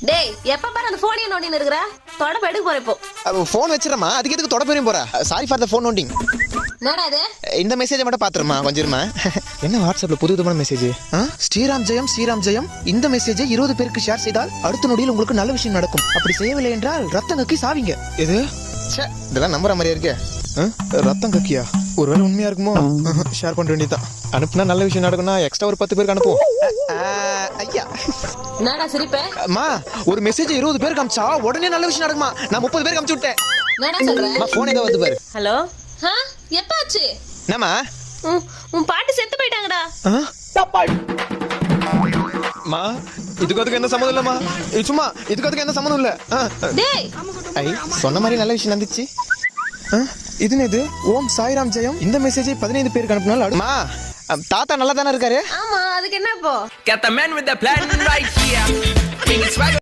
டேய் எப்ப பாரு அந்த போனையே நோண்டின்னு இருக்கற தொடப்ப எடுக்க போற இப்போ ஃபோன் வச்சிரமா அதுக்கு எதுக்கு தொட போறீங்க போற சாரி ஃபார் த ஃபோன் நோண்டிங் என்னடா இது இந்த மெசேஜை மட்டும் பாத்துருமா கொஞ்சம் இருமா என்ன வாட்ஸ்அப்ல புது விதமான மெசேஜ் ஸ்ரீராம் ஜெயம் இந்த மெசேஜை 20 பேருக்கு ஷேர் செய்தால் அடுத்த நொடியில் உங்களுக்கு நல்ல விஷயம் நடக்கும் அப்படி செய்யவில்லை என்றால் ரத்தம் கக்கி சாவீங்க இது இதெல்லாம் நம்புற மாதிரியா இருக்கே ரத்தம் கக்கியா ஒருவேளை உண்மையா இருக்குமோ ஷேர் பண்ண வேண்டியதான் அனுப்புனா நல்ல விஷயம் நடக்கும்னா எக்ஸ்ட்ரா ஒரு 10 பேருக்கு அனுப்புவோம் ஐயா என்னடா சிரிப்பே அம்மா ஒரு மெசேஜ் 20 பேருக்கு அனுப்பிச்சா உடனே நல்ல விஷயம் நடக்குமா நான் 30 பேருக்கு அனுப்பிச்சு விட்டேன் என்னடா சொல்ற அம்மா போன் ஏதோ வந்து பாரு ஹலோ எப்ப ஆச்சு என்னம்மா உன் பாட்டி செத்து போயிட்டாங்கடா மா இதுக்கு என்ன சம்மந்தம் இல்லம்மா சும்மா இதுக்கு என்ன சம்மந்தம் இல்ல டேய் ஐ சொன்ன மாதிரி நல்ல விஷயம் நடந்துச்சு இது இது ஓம் சாய்ராம் ஜெயம் இந்த மெசேஜை 15 பேருக்கு அனுப்பினாலும் அம்மா தாத்தா நல்லா தானே இருக்காரு ஆமா அதுக்கு என்ன இப்போ Got the man with the plan right here. King is swagger.